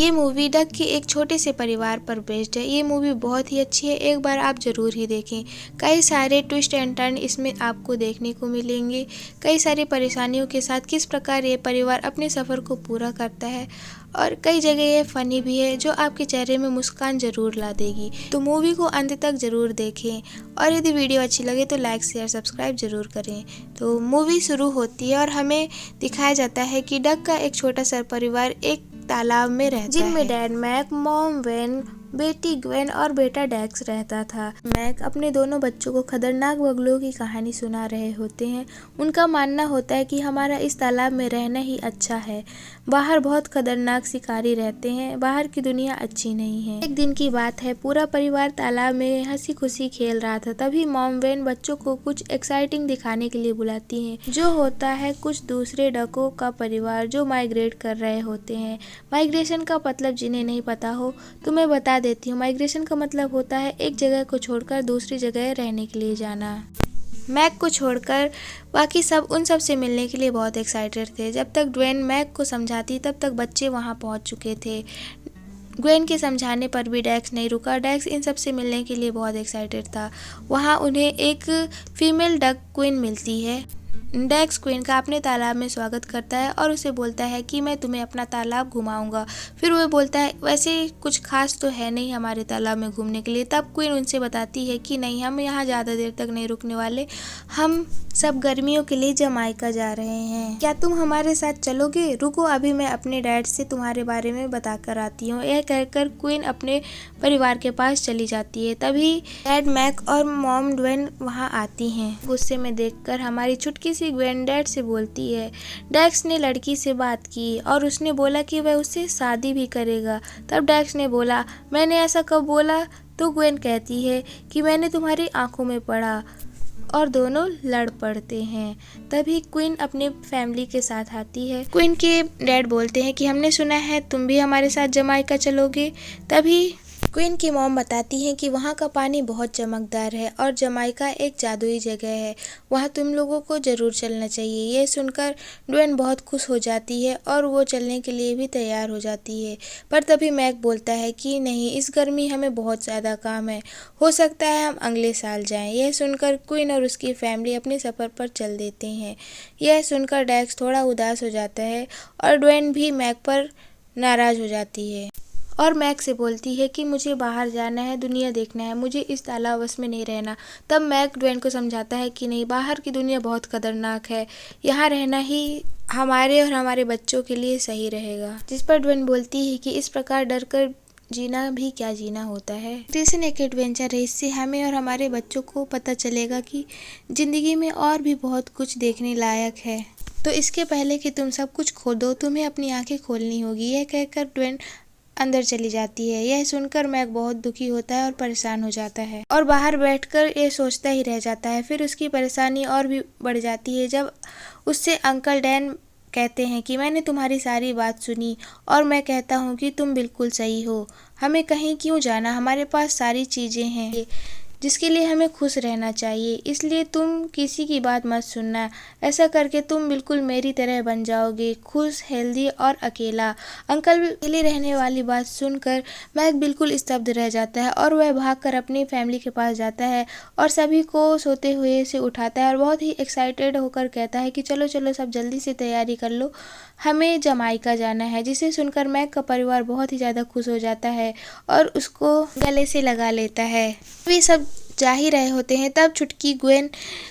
ये movie duck के एक छोटे से परिवार पर बेस्ड है। ये मूवी बहुत ही अच्छी है, एक बार आप ज़रूर ही देखें। कई सारे ट्विस्ट एंड टर्न इसमें आपको देखने को मिलेंगे। कई सारी परेशानियों के साथ किस प्रकार ये परिवार अपने सफ़र को पूरा करता है और कई जगह ये फ़नी भी है जो आपके चेहरे में मुस्कान ज़रूर ला देगी। तो मूवी को अंत तक ज़रूर देखें और यदि वीडियो अच्छी लगे तो लाइक शेयर सब्सक्राइब ज़रूर करें। तो मूवी शुरू होती है और हमें दिखाया जाता है कि डक का एक छोटा सा परिवार एक तालाब में रहता है, जिनमें डैड मैक, मॉम वेन, बेटी ग्वेन और बेटा डेक्स रहता था। मैक अपने दोनों बच्चों को खतरनाक बगुलों की कहानी सुना रहे होते हैं। उनका मानना होता है कि हमारा इस तालाब में रहना ही अच्छा है, बाहर बहुत खतरनाक शिकारी रहते हैं, बाहर की दुनिया अच्छी नहीं है। एक दिन की बात है, पूरा परिवार तालाब में हंसी खुशी खेल रहा था। तभी मॉम वेन बच्चों को कुछ एक्साइटिंग दिखाने के लिए बुलाती हैं। जो होता है कुछ दूसरे डकों का परिवार जो माइग्रेट कर रहे होते हैं। माइग्रेशन का मतलब जिन्हें नहीं पता हो तो मैं बता देती हूँ। माइग्रेशन का मतलब होता है एक जगह को छोड़कर दूसरी जगह रहने के लिए जाना। मैक को छोड़कर बाकी सब उन सब से मिलने के लिए बहुत एक्साइटेड थे। जब तक ग्वेन मैक को समझाती तब तक बच्चे वहां पहुंच चुके थे। ग्वेन के समझाने पर भी डेक्स नहीं रुका। डेक्स इन सब से मिलने के लिए बहुत एक्साइटेड था। वहां उन्हें एक फीमेल डक क्वीन मिलती है। डेक्स क्वीन का अपने तालाब में स्वागत करता है और उसे बोलता है कि मैं तुम्हें अपना तालाब घुमाऊंगा। फिर वो बोलता है वैसे कुछ खास तो है नहीं हमारे तालाब में घूमने के लिए। तब क्वीन उनसे बताती है कि नहीं, हम यहाँ ज़्यादा देर तक नहीं रुकने वाले, हम सब गर्मियों के लिए जमाइका जा रहे हैं, क्या तुम हमारे साथ चलोगे? रुको, अभी मैं अपने डैड से तुम्हारे बारे में बता कर आती हूँ। यह कहकर क्वीन अपने परिवार के पास चली जाती है। तभी डैड मैक और मॉम ग्वेन वहाँ आती हैं। गुस्से में देखकर हमारी चुटकी सी ग्वेन डैड से बोलती है। डेक्स ने लड़की से बात की और उसने बोला कि वह उससे शादी भी करेगा। तब डेक्स ने बोला, मैंने ऐसा कब बोला? तो ग्वेन कहती है कि मैंने तुम्हारी आंखों में पढ़ा, और दोनों लड़ पड़ते हैं। तभी क्वीन अपने फैमिली के साथ आती है। क्वीन के डैड बोलते हैं कि हमने सुना है तुम भी हमारे साथ जमाइका चलोगे। तभी क्वीन की मॉम बताती हैं कि वहाँ का पानी बहुत चमकदार है और जमाइका एक जादुई जगह है, वहाँ तुम लोगों को ज़रूर चलना चाहिए। ये सुनकर ग्वेन बहुत खुश हो जाती है और वो चलने के लिए भी तैयार हो जाती है। पर तभी मैक बोलता है कि नहीं, इस गर्मी हमें बहुत ज़्यादा काम है, हो सकता है हम अगले साल जाएं। यह सुनकर क्वीन और उसकी फैमिली अपने सफ़र पर चल देते हैं। यह सुनकर डेक्स थोड़ा उदास हो जाता है और ग्वेन भी मैक पर नाराज़ हो जाती है और मैक से बोलती है कि मुझे बाहर जाना है, दुनिया देखना है, मुझे इस तालाबस में नहीं रहना। तब मैक ग्वेन को समझाता है कि नहीं, बाहर की दुनिया बहुत खतरनाक है, यहाँ रहना ही हमारे और हमारे बच्चों के लिए सही रहेगा। जिस पर ग्वेन बोलती है कि इस प्रकार डर कर जीना भी क्या जीना होता है। माइग्रेशन एक एडवेंचर है, इससे हमें और हमारे बच्चों को पता चलेगा कि ज़िंदगी में और भी बहुत कुछ देखने लायक है। तो इसके पहले कि तुम सब कुछ खो दो, तुम्हें अपनी आँखें खोलनी होगी। यह कहकर ग्वेन अंदर चली जाती है। यह सुनकर मैक बहुत दुखी होता है और परेशान हो जाता है और बाहर बैठकर ये सोचता ही रह जाता है। फिर उसकी परेशानी और भी बढ़ जाती है जब उससे अंकल डैन कहते हैं कि मैंने तुम्हारी सारी बात सुनी और मैं कहता हूँ कि तुम बिल्कुल सही हो, हमें कहीं क्यों जाना, हमारे पास सारी चीज़ें हैं जिसके लिए हमें खुश रहना चाहिए, इसलिए तुम किसी की बात मत सुनना। ऐसा करके तुम बिल्कुल मेरी तरह बन जाओगे, खुश, हेल्दी और अकेला। अंकल अकेले रहने वाली बात सुनकर मैक बिल्कुल स्तब्ध रह जाता है और वह भागकर अपनी फैमिली के पास जाता है और सभी को सोते हुए से उठाता है और बहुत ही एक्साइटेड होकर कहता है कि चलो चलो सब जल्दी से तैयारी कर लो, हमें जमाइका जाना है। जिसे सुनकर मैक का परिवार बहुत ही ज़्यादा खुश हो जाता है और उसको गले से लगा लेता है। वे सब जा ही रहे होते हैं, तब छुटकी ग्वेन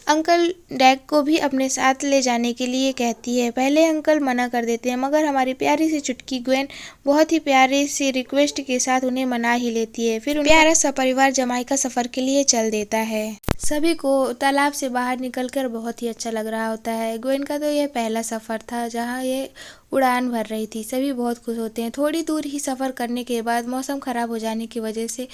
अंकल डैक को भी अपने साथ ले जाने के लिए कहती है। पहले अंकल मना कर देते हैं मगर हमारी प्यारी सी छुटकी ग्वेन बहुत ही प्यारे से रिक्वेस्ट के साथ उन्हें मना ही लेती है। फिर प्यारा सा परिवार जमाइका सफ़र के लिए चल देता है। सभी को तालाब से बाहर निकलकर बहुत ही अच्छा लग रहा होता है। ग्वेन का तो यह पहला सफ़र था जहाँ ये उड़ान भर रही थी। सभी बहुत खुश होते हैं। थोड़ी दूर ही सफ़र करने के बाद मौसम ख़राब हो जाने की वजह से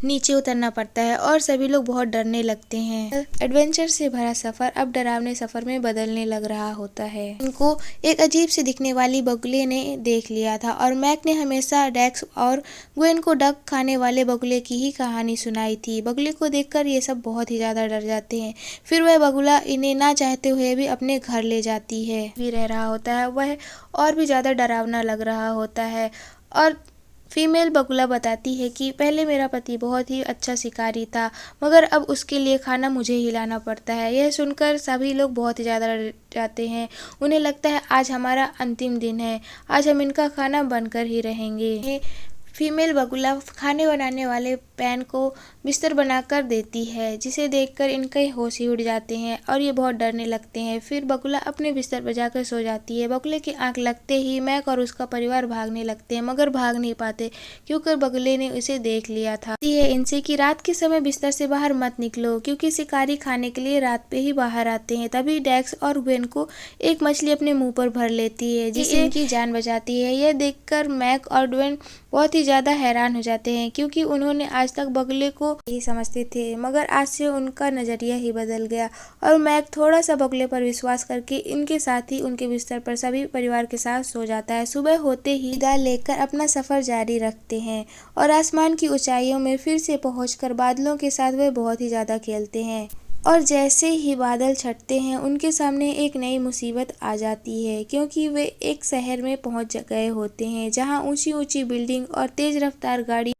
नीचे उतरना पड़ता है और सभी लोग बहुत डरने लगते हैं। एडवेंचर से भरा सफर अब डरावने सफर में बदलने लग रहा होता है। इनको एक अजीब से दिखने वाली बगुले ने देख लिया था और मैक ने हमेशा डेक्स और ग्वेन को डक खाने वाले बगुले की ही कहानी सुनाई थी। बगुले को देखकर ये सब बहुत ही ज्यादा डर जाते हैं। फिर वह बगुला इन्हें ना चाहते हुए भी अपने घर ले जाती है भी रह रहा होता है। वह और भी ज्यादा डरावना लग रहा होता है और फीमेल बगुला बताती है कि पहले मेरा पति बहुत ही अच्छा शिकारी था, मगर अब उसके लिए खाना मुझे ही लाना पड़ता है। यह सुनकर सभी लोग बहुत ही ज़्यादा डर जाते हैं। उन्हें लगता है आज हमारा अंतिम दिन है, आज हम इनका खाना बनकर ही रहेंगे। फीमेल बगुला खाने बनाने वाले पैन को बिस्तर बनाकर देती है, जिसे देखकर इनके होश ही उड़ जाते हैं और ये बहुत डरने लगते हैं। फिर बगुला अपने बिस्तर पर जाकर सो जाती है। बगुले की आंख लगते ही मैक और उसका परिवार भागने लगते हैं, मगर भाग नहीं पाते क्योंकि बगुले ने उसे देख लिया था। ये इनसे कि रात के समय बिस्तर से बाहर मत निकलो, क्योंकि शिकारी खाने के लिए रात पे ही बाहर आते हैं। तभी डेक्स और ग्वेन को एक मछली अपने मुंह पर भर लेती है, जिससे इनकी जान बचाती है। यह देखकर मैक और ग्वेन बहुत ही ज़्यादा हैरान हो जाते हैं, क्योंकि उन्होंने आज तक बगुले को ही समझते थे, मगर आज से उनका नज़रिया ही बदल गया और मैक थोड़ा सा बगुले पर विश्वास करके इनके साथ ही उनके बिस्तर पर सभी परिवार के साथ सो जाता है। सुबह होते ही विदा लेकर अपना सफ़र जारी रखते हैं और आसमान की ऊंचाइयों में फिर से पहुंचकर बादलों के साथ वे बहुत ही ज़्यादा खेलते हैं। और जैसे ही बादल छटते हैं, उनके सामने एक नई मुसीबत आ जाती है, क्योंकि वे एक शहर में पहुंच गए होते हैं जहां ऊंची ऊंची बिल्डिंग और तेज रफ्तार गाड़ी।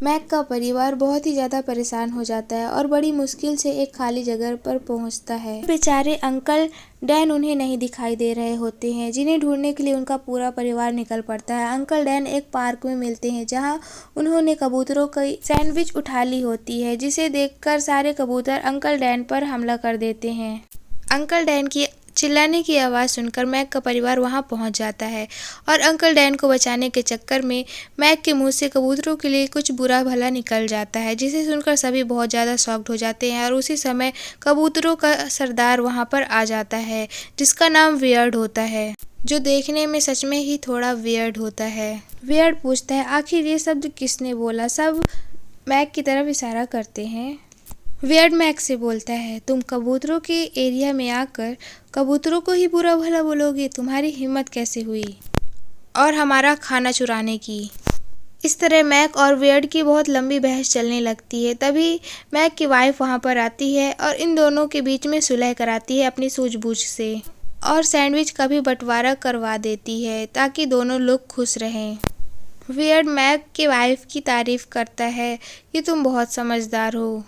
मैक का परिवार बहुत ही ज़्यादा परेशान हो जाता है और बड़ी मुश्किल से एक खाली जगह पर पहुंचता है। बेचारे अंकल डैन उन्हें नहीं दिखाई दे रहे होते हैं, जिन्हें ढूंढने के लिए उनका पूरा परिवार निकल पड़ता है। अंकल डैन एक पार्क में मिलते हैं, जहां उन्होंने कबूतरों की सैंडविच उठा ली होती है, जिसे देखकर सारे कबूतर अंकल डैन पर हमला कर देते हैं। अंकल डैन की चिल्लाने की आवाज़ सुनकर मैक का परिवार वहां पहुंच जाता है और अंकल डैन को बचाने के चक्कर में मैक के मुंह से कबूतरों के लिए कुछ बुरा भला निकल जाता है, जिसे सुनकर सभी बहुत ज़्यादा शॉक्ड हो जाते हैं। और उसी समय कबूतरों का सरदार वहां पर आ जाता है, जिसका नाम वियर्ड होता है, जो देखने में सच में ही थोड़ा वियर्ड होता है। वियर्ड पूछता है, आखिर ये शब्द किसने बोला? सब मैक की तरफ इशारा करते हैं। वियर्ड मैक से बोलता है, तुम कबूतरों के एरिया में आकर कबूतरों को ही बुरा भला बोलोगे? तुम्हारी हिम्मत कैसे हुई और हमारा खाना चुराने की? इस तरह मैक और वियर्ड की बहुत लंबी बहस चलने लगती है। तभी मैक की वाइफ वहां पर आती है और इन दोनों के बीच में सुलह कराती है अपनी सूझबूझ से, और सैंडविच का भी बंटवारा करवा देती है ताकि दोनों लोग खुश रहें। वियर्ड मैक की वाइफ की तारीफ करता है कि तुम बहुत समझदार हो,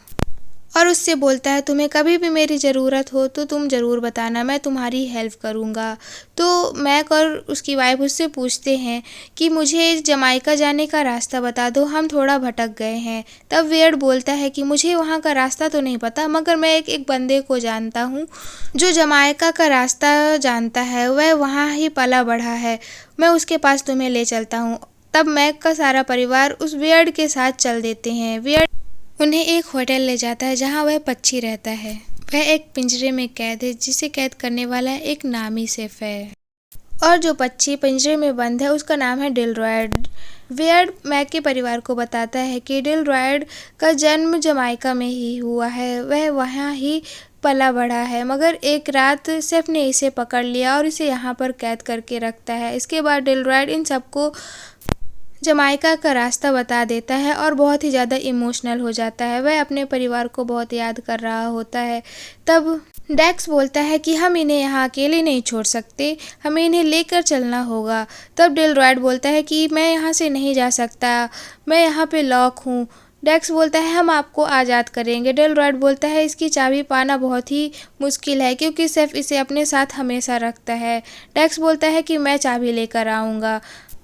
और उससे बोलता है, तुम्हें कभी भी मेरी ज़रूरत हो तो तुम ज़रूर बताना, मैं तुम्हारी हेल्प करूँगा। तो मैक और उसकी वाइफ उससे पूछते हैं कि मुझे जमाइका जाने का रास्ता बता दो, हम थोड़ा भटक गए हैं। तब वियर्ड बोलता है कि मुझे वहाँ का रास्ता तो नहीं पता, मगर मैं एक बंदे को जानता हूँ जो जमाइका का रास्ता जानता है, वह वहाँ ही पला बढ़ा है, मैं उसके पास तुम्हें ले चलता हूँ। तब मैक का सारा परिवार उस वियर्ड के साथ चल देते हैं। वियर्ड उन्हें एक होटल ले जाता है जहां वह पक्षी रहता है। वह एक पिंजरे में कैद है, जिसे कैद करने वाला एक नामी शेफ है, और जो पक्षी पिंजरे में बंद है उसका नाम है डिलरॉयड। वियर्ड मैक के परिवार को बताता है कि डिलरॉयड का जन्म जमाइका में ही हुआ है, वह वहाँ ही पला बढ़ा है, मगर एक रात शेफ ने इसे पकड़ लिया और इसे यहाँ पर कैद करके रखता है। इसके बाद डिलरॉयड इन सबको जमाइका का रास्ता बता देता है और बहुत ही ज़्यादा इमोशनल हो जाता है। वह अपने परिवार को बहुत याद कर रहा होता है। तब डेक्स बोलता है कि हम इन्हें यहाँ अकेले नहीं छोड़ सकते, हमें इन्हें लेकर चलना होगा। तब डिलरॉयड बोलता है कि मैं यहाँ से नहीं जा सकता, मैं यहाँ पे लॉक हूँ। डेक्स बोलता है, हम आपको आज़ाद करेंगे। डिलरॉयड बोलता है, इसकी चाबी पाना बहुत ही मुश्किल है, क्योंकि शेफ इसे अपने साथ हमेशा रखता है। डेक्स बोलता है कि मैं चाबी लेकर आऊँगा।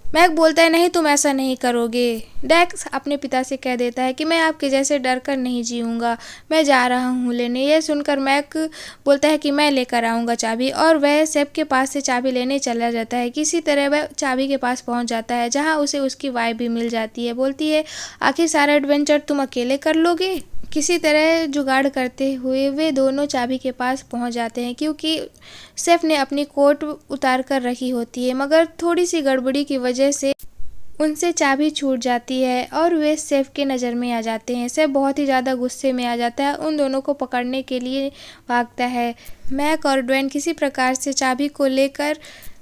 मैक बोलता है, नहीं, तुम ऐसा नहीं करोगे। डेक्स अपने पिता से कह देता है कि मैं आपके जैसे डर कर नहीं जीऊँगा, मैं जा रहा हूँ लेने। यह सुनकर मैक बोलता है कि मैं लेकर आऊँगा चाबी, और वह शेफ के पास से चाबी लेने चला जाता है। किसी तरह वह चाबी के पास पहुँच जाता है, जहाँ उसे उसकी वाइफ भी मिल जाती है। बोलती है, आखिर सारा एडवेंचर तुम अकेले कर लोगे? किसी तरह जुगाड़ करते हुए वे दोनों चाबी के पास पहुंच जाते हैं, क्योंकि शेफ ने अपनी कोट उतार कर रखी होती है, मगर थोड़ी सी गड़बड़ी की वजह से उनसे चाबी छूट जाती है और वे शेफ के नज़र में आ जाते हैं। शेफ बहुत ही ज़्यादा गुस्से में आ जाता है, उन दोनों को पकड़ने के लिए भागता है। मैक और ड्वेन किसी प्रकार से चाबी को लेकर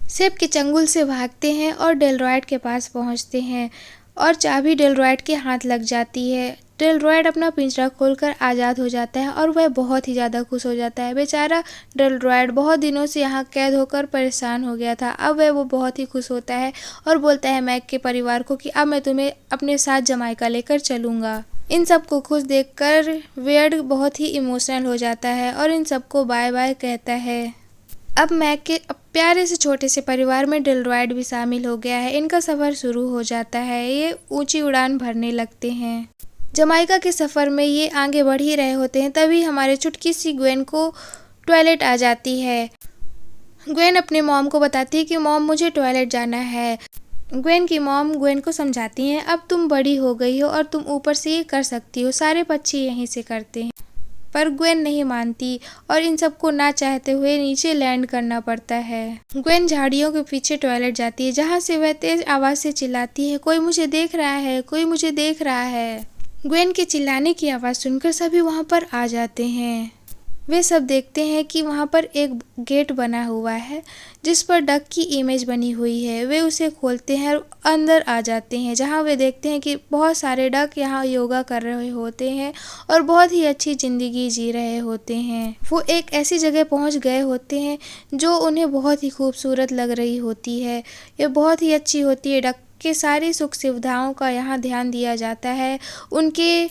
शेफ के चंगुल से भागते हैं और डिलरॉयड के पास पहुँचते हैं, और चाबी डिलरॉयड के हाथ लग जाती है। डेलरॉयड अपना पिंजरा खोलकर आज़ाद हो जाता है और वह बहुत ही ज़्यादा खुश हो जाता है। बेचारा डेलरॉयड बहुत दिनों से यहाँ कैद होकर परेशान हो गया था। अब वो बहुत ही खुश होता है और बोलता है मैक के परिवार को कि अब मैं तुम्हें अपने साथ जमाइका लेकर चलूँगा। इन सबको खुश देखकर वेड बहुत ही इमोशनल हो जाता है और इन सबको बाय बाय कहता है। अब मैक के प्यारे से छोटे से परिवार में डेलरॉयड भी शामिल हो गया है। इनका सफ़र शुरू हो जाता है। ये ऊंची उड़ान भरने लगते हैं। जमाइका के सफ़र में ये आगे बढ़ ही रहे होते हैं, तभी हमारे चुटकी सी ग्वेन को टॉयलेट आ जाती है। ग्वेन अपने मॉम को बताती है कि मॉम मुझे टॉयलेट जाना है। ग्वेन की मॉम ग्वेन को समझाती हैं अब तुम बड़ी हो गई हो और तुम ऊपर से ये कर सकती हो, सारे पक्षी यहीं से करते हैं। पर ग्वेन नहीं मानती और इन सबको ना चाहते हुए नीचे लैंड करना पड़ता है। ग्वेन झाड़ियों के पीछे टॉयलेट जाती है, जहाँ से वह तेज आवाज़ से चिल्लाती है कोई मुझे देख रहा है, कोई मुझे देख रहा है। ग्वेन के चिल्लाने की आवाज़ सुनकर सभी वहाँ पर आ जाते हैं। वे सब देखते हैं कि वहाँ पर एक गेट बना हुआ है जिस पर डक की इमेज बनी हुई है। वे उसे खोलते हैं और अंदर आ जाते हैं, जहाँ वे देखते हैं कि बहुत सारे डक यहाँ योगा कर रहे होते हैं और बहुत ही अच्छी ज़िंदगी जी रहे होते हैं। वो एक ऐसी जगह पहुँच गए होते हैं जो उन्हें बहुत ही खूबसूरत लग रही होती है। ये बहुत ही अच्छी होती है। डक के सारी सुख सुविधाओं का यहाँ ध्यान दिया जाता है। उनके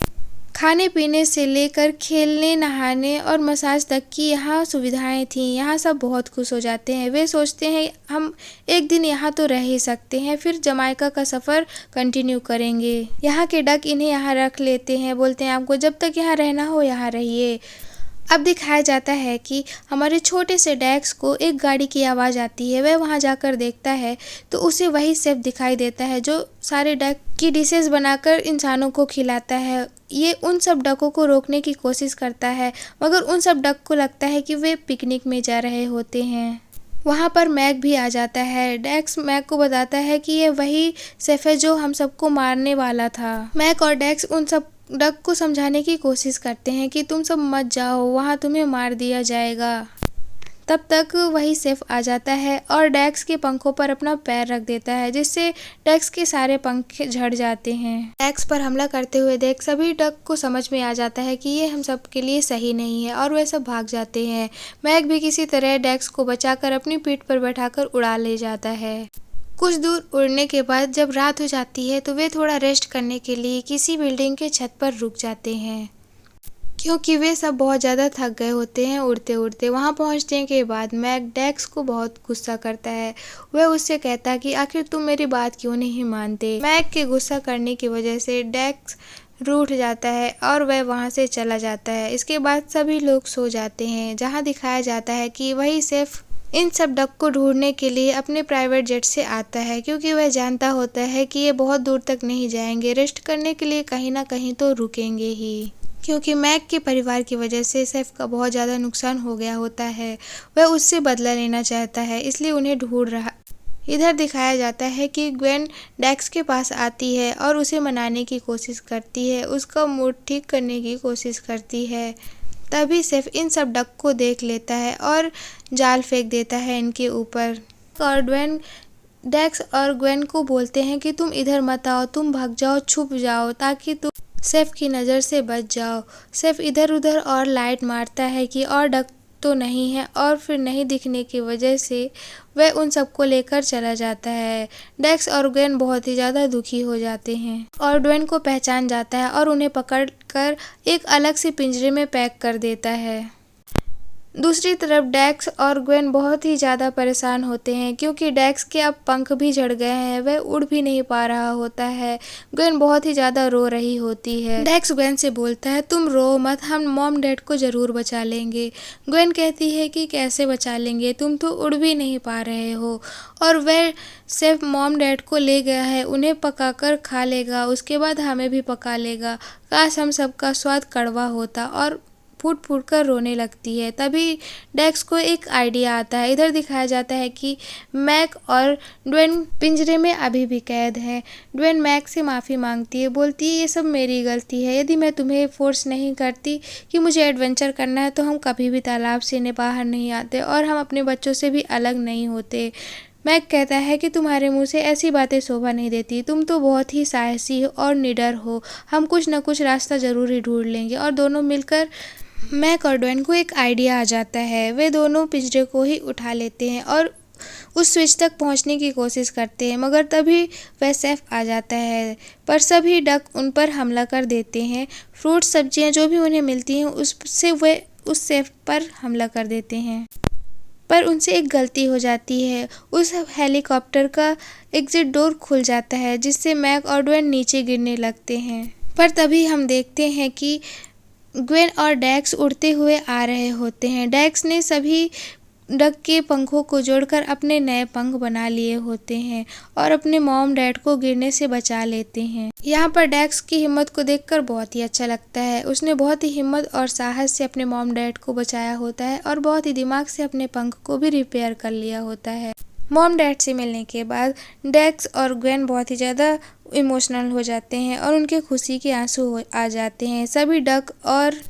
खाने पीने से लेकर खेलने, नहाने और मसाज तक की यहाँ सुविधाएं थीं। यहाँ सब बहुत खुश हो जाते हैं। वे सोचते हैं हम एक दिन यहाँ तो रह ही सकते हैं, फिर जमाइका का सफ़र कंटिन्यू करेंगे। यहाँ के डक इन्हें यहाँ रख लेते हैं, बोलते हैं आपको जब तक यहाँ रहना हो यहाँ रहिए। अब दिखाया जाता है कि हमारे छोटे से डेक्स को एक गाड़ी की आवाज़ आती है। वह वहाँ जाकर देखता है तो उसे वही शेफ दिखाई देता है जो सारे डक की डिशेस बनाकर इंसानों को खिलाता है। ये उन सब डकों को रोकने की कोशिश करता है, मगर उन सब डक को लगता है कि वे पिकनिक में जा रहे होते हैं। वहाँ पर मैक भी आ जाता है। डेक्स मैक को बताता है कि ये वही शेफ है जो हम सबको मारने वाला था। मैक और डेक्स उन सब डक को समझाने की कोशिश करते हैं कि तुम सब मत जाओ, वहाँ तुम्हें मार दिया जाएगा। तब तक वही शेफ आ जाता है और डेक्स के पंखों पर अपना पैर रख देता है, जिससे डेक्स के सारे पंख झड़ जाते हैं। डेक्स पर हमला करते हुए देख सभी डक को समझ में आ जाता है कि ये हम सब के लिए सही नहीं है और वे सब भाग जाते हैं। मैक भी किसी तरह डेक्स को बचाकर अपनी पीठ पर बैठाकर उड़ा ले जाता है। कुछ दूर उड़ने के बाद जब रात हो जाती है तो वे थोड़ा रेस्ट करने के लिए किसी बिल्डिंग के छत पर रुक जाते हैं, क्योंकि वे सब बहुत ज़्यादा थक गए होते हैं उड़ते उड़ते। वहाँ पहुँचने के बाद मैक डेक्स को बहुत गुस्सा करता है। वह उससे कहता है कि आखिर तुम मेरी बात क्यों नहीं मानते। मैक के गुस्सा करने की वजह से डेक्स रूठ जाता है और वह वहाँ से चला जाता है। इसके बाद सभी लोग सो जाते हैं, जहाँ दिखाया जाता है कि वही सिर्फ इन सब डक को ढूंढने के लिए अपने प्राइवेट जेट से आता है, क्योंकि वह जानता होता है कि ये बहुत दूर तक नहीं जाएंगे, रेस्ट करने के लिए कहीं ना कहीं तो रुकेंगे ही। क्योंकि मैक के परिवार की वजह से शेफ का बहुत ज़्यादा नुकसान हो गया होता है, वह उससे बदला लेना चाहता है, इसलिए उन्हें ढूंढ रहा। इधर दिखाया जाता है कि ग्वेन डेक्स के पास आती है और उसे मनाने की कोशिश करती है, उसका मूड ठीक करने की कोशिश करती है। तभी शेफ इन सब डक को देख लेता है और जाल फेंक देता है इनके ऊपर। और डेक्स और ग्वेन को बोलते हैं कि तुम इधर मत आओ, तुम भाग जाओ, छुप जाओ, ताकि तुम शेफ की नज़र से बच जाओ। शेफ इधर उधर और लाइट मारता है कि और डक तो नहीं है, और फिर नहीं दिखने की वजह से वह उन सबको लेकर चला जाता है। डेक्स और ग्वेन बहुत ही ज़्यादा दुखी हो जाते हैं और ग्वेन को पहचान जाता है और उन्हें पकड़कर एक अलग से पिंजरे में पैक कर देता है। दूसरी तरफ डेक्स और ग्वेन बहुत ही ज़्यादा परेशान होते हैं, क्योंकि डेक्स के अब पंख भी झड़ गए हैं, वह उड़ भी नहीं पा रहा होता है। ग्वेन बहुत ही ज़्यादा रो रही होती है। डेक्स ग्वेन से बोलता है तुम रो मत, हम मॉम डैड को ज़रूर बचा लेंगे। ग्वेन कहती है कि कैसे बचा लेंगे, तुम तो उड़ भी नहीं पा रहे हो। और वह सिर्फ मॉम डैड को ले गया है, उन्हें पकाकर खा लेगा, उसके बाद हमें भी पका लेगा। काश हम सबका स्वाद कड़वा होता। और फूट फूट कर रोने लगती है। तभी डेक्स को एक आइडिया आता है। इधर दिखाया जाता है कि मैक और ग्वेन पिंजरे में अभी भी कैद हैं। ग्वेन मैक से माफ़ी मांगती है, बोलती है ये सब मेरी गलती है, यदि मैं तुम्हें फोर्स नहीं करती कि मुझे एडवेंचर करना है तो हम कभी भी तालाब से बाहर नहीं आते और हम अपने बच्चों से भी अलग नहीं होते। मैक कहता है कि तुम्हारे मुंह से ऐसी बातें शोभा नहीं देती, तुम तो बहुत ही साहसी और निडर हो, हम कुछ न कुछ रास्ता जरूर ही ढूंढ लेंगे। और दोनों मिलकर मैक और ड्वेन को एक आइडिया आ जाता है। वे दोनों पिंजरे को ही उठा लेते हैं और उस स्विच तक पहुंचने की कोशिश करते हैं, मगर तभी वह शेफ आ जाता है। पर सभी डक उन पर हमला कर देते हैं। फ्रूट सब्जियां जो भी उन्हें मिलती हैं उससे वे उस शेफ पर हमला कर देते हैं। पर उनसे एक गलती हो जाती है, उस हेलीकॉप्टर का एग्जिट डोर खुल जाता है जिससे मैक और ड्वेन नीचे गिरने लगते हैं। पर तभी हम देखते हैं कि ग्वेन और डैक्स उड़ते हुए आ रहे होते हैं। डैक्स ने सभी डक के पंखों को जोड़कर अपने नए पंख बना लिए होते हैं और अपने मॉम डैड को गिरने से बचा लेते हैं। यहाँ पर डैक्स की हिम्मत को देखकर बहुत ही अच्छा लगता है। उसने बहुत ही हिम्मत और साहस से अपने मॉम डैड को बचाया होता है और बहुत ही दिमाग से अपने पंख को भी रिपेयर कर लिया होता है। मॉम डैड से मिलने के बाद डैक्स और ग्वेन बहुत ही ज़्यादा इमोशनल हो जाते हैं और उनके खुशी के आंसू आ जाते हैं। सभी डक और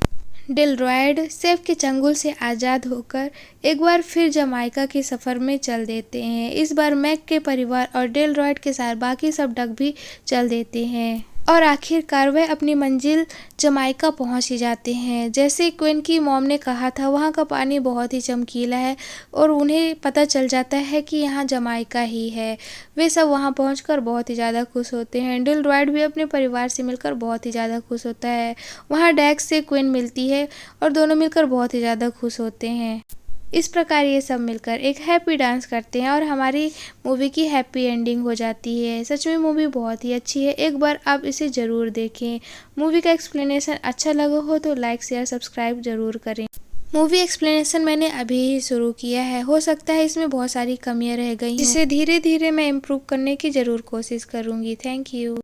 डेलरॉयड शेफ के चंगुल से आज़ाद होकर एक बार फिर जमाइका के सफ़र में चल देते हैं। इस बार मैक के परिवार और डेलरॉयड के साथ बाकी सब डक भी चल देते हैं और आखिरकार वह अपनी मंजिल जमाइका पहुंच ही जाते हैं। जैसे क्वीन की मॉम ने कहा था, वहां का पानी बहुत ही चमकीला है और उन्हें पता चल जाता है कि यहाँ जमाइका ही है। वे सब वहां पहुंचकर बहुत ही ज़्यादा खुश होते हैं। डेलरॉयड भी अपने परिवार से मिलकर बहुत ही ज़्यादा खुश होता है। वहाँ डैक्स से क्वीन मिलती है और दोनों मिलकर बहुत ही ज़्यादा खुश होते हैं। इस प्रकार ये सब मिलकर एक हैप्पी डांस करते हैं और हमारी मूवी की हैप्पी एंडिंग हो जाती है। सच में मूवी बहुत ही अच्छी है, एक बार आप इसे ज़रूर देखें। मूवी का एक्सप्लेनेशन अच्छा लगा हो तो लाइक शेयर सब्सक्राइब ज़रूर करें। मूवी एक्सप्लेनेशन मैंने अभी ही शुरू किया है, हो सकता है इसमें बहुत सारी कमियां रह गई हों, जिसे धीरे धीरे मैं इम्प्रूव करने की ज़रूर कोशिश करूँगी। Thank you.